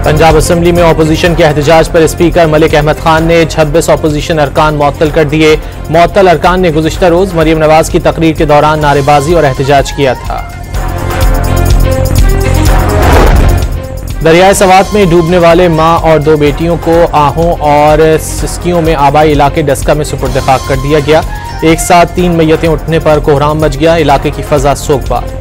Punjab assembly में opposition के एहतजाज पर स्पीकर मलिक अहमद खान ने 26 अपोजिशन अरकान मुअत्तल कर दिए। मुअत्तल अरकान ने गुज़िश्ता रोज मरियम नवाज की तकरीर के दौरान नारेबाजी और एहतजाज किया था। दरियाए सवात में डूबने वाले मां और 2 बेटियों को आहों और सिस्कियों में आबाई इलाके डस्का में सुपुर्द खाक कर दिया गया। एक साथ 3 मैयतें उठने पर कोहराम मच गया। इलाके की फजा सोगवार।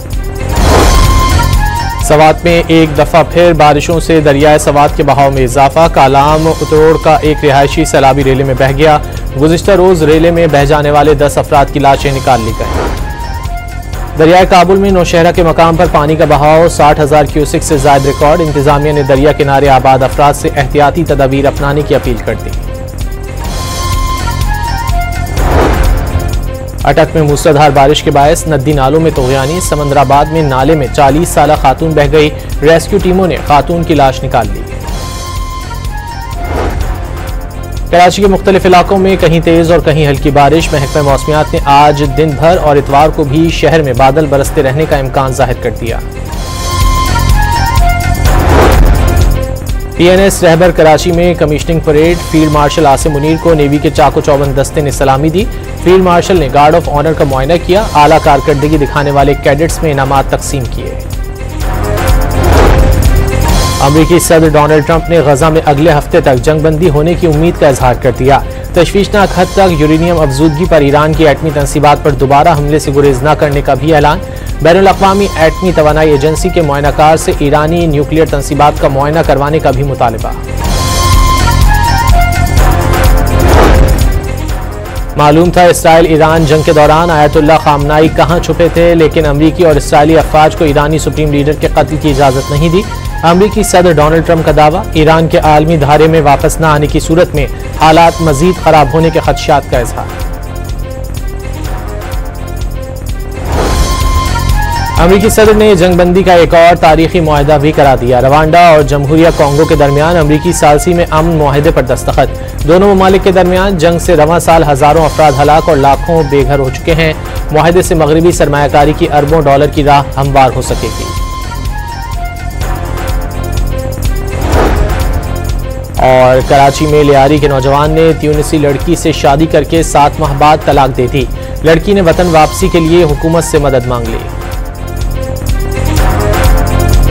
सवात में एक दफा फिर बारिशों से दरियाए सवात के बहाव में इजाफा। कालाम उतरोड़ का एक रिहायशी सैलाबी रेले में बह गया। गुज़िश्ता रोज रेले में बह जाने वाले 10 अफराद की लाशें निकाल ली गई। दरियाए काबुल में नौशहरा के मकाम पर पानी का बहाव 60,000 क्यूसिक से ज्यादा रिकॉर्ड। इंतजामिया ने दरिया किनारे आबाद अफराद से एहतियाती तदाबीर अपनाने की अपील कर दी। अटक में मूसलाधार बारिश के बायस नदी नालों में तोगयानी। समंदराबाद में नाले में 40 साला खातून बह गई। रेस्क्यू टीमों ने खातून की लाश निकाल ली। कराची के मुख्तलिफ इलाकों में कहीं तेज और कहीं हल्की बारिश। महकमा मौसमियात ने आज दिन भर और इतवार को भी शहर में बादल बरसते रहने का इम्कान जाहिर कर दिया। PNS रहबर कराची में commissioning parade. Field marshal Asim Munir को नेवी के चाको चौबंद दस्ते ने सलामी दी। फील्ड मार्शल ने गार्ड ऑफ ऑनर का मुआयना किया। आला कारकर्दगी दिखाने वाले कैडेट्स में इनामात तकसीम किए। अमेरिकी सदर डोनाल्ड ट्रंप ने गजा में अगले हफ्ते तक जंगबंदी होने की उम्मीद का इजहार कर दिया। तशवीशनाक हद तक यूरेनियम अफजूदगी पर ईरान की एटमी तंसीबात पर दोबारा हमले से गुरेज न करने का भी ऐलान। बैनुल अक़वामी एटमी तवानाई एजेंसी के मुआयनाकार से ईरानी न्यूक्लियर तंसीबात का मुआयना करवाने का भी मुतालबा। मालूम था इसराइल ईरान जंग के दौरान आयतुल्लाह खामनाई कहां छुपे थे, लेकिन अमरीकी और इसराइली अफवाज को ईरानी सुप्रीम लीडर के कत्ल की इजाजत नहीं दी। अमरीकी सदर डोनाल्ड ट्रंप का दावा। ईरान के आलमी धारे में वापस न आने की सूरत में हालात मजीद खराब होने के खदशात का इजहार। अमरीकी सदर ने जंगबंदी का एक और तारीखी मुआहदा भी करा दिया। रवांडा और जमहूरिया कांगो के दरमियान अमरीकी सालसी में अमन मुआहदे पर दस्तखत। दोनों ममालिक के दरमियान जंग से रवां साल हजारों अफराद हलाक और लाखों बेघर हो चुके हैं। मुआहदे से मगरबी सरमायाकारी की अरबों डॉलर की राह हमवार हो सकेगी। और कराची में लियारी के नौजवान ने ट्यूनिसी लड़की से शादी करके 7 माह बाद तलाक दे दी। लड़की ने वतन वापसी के लिए हुकूमत से मदद मांग ली।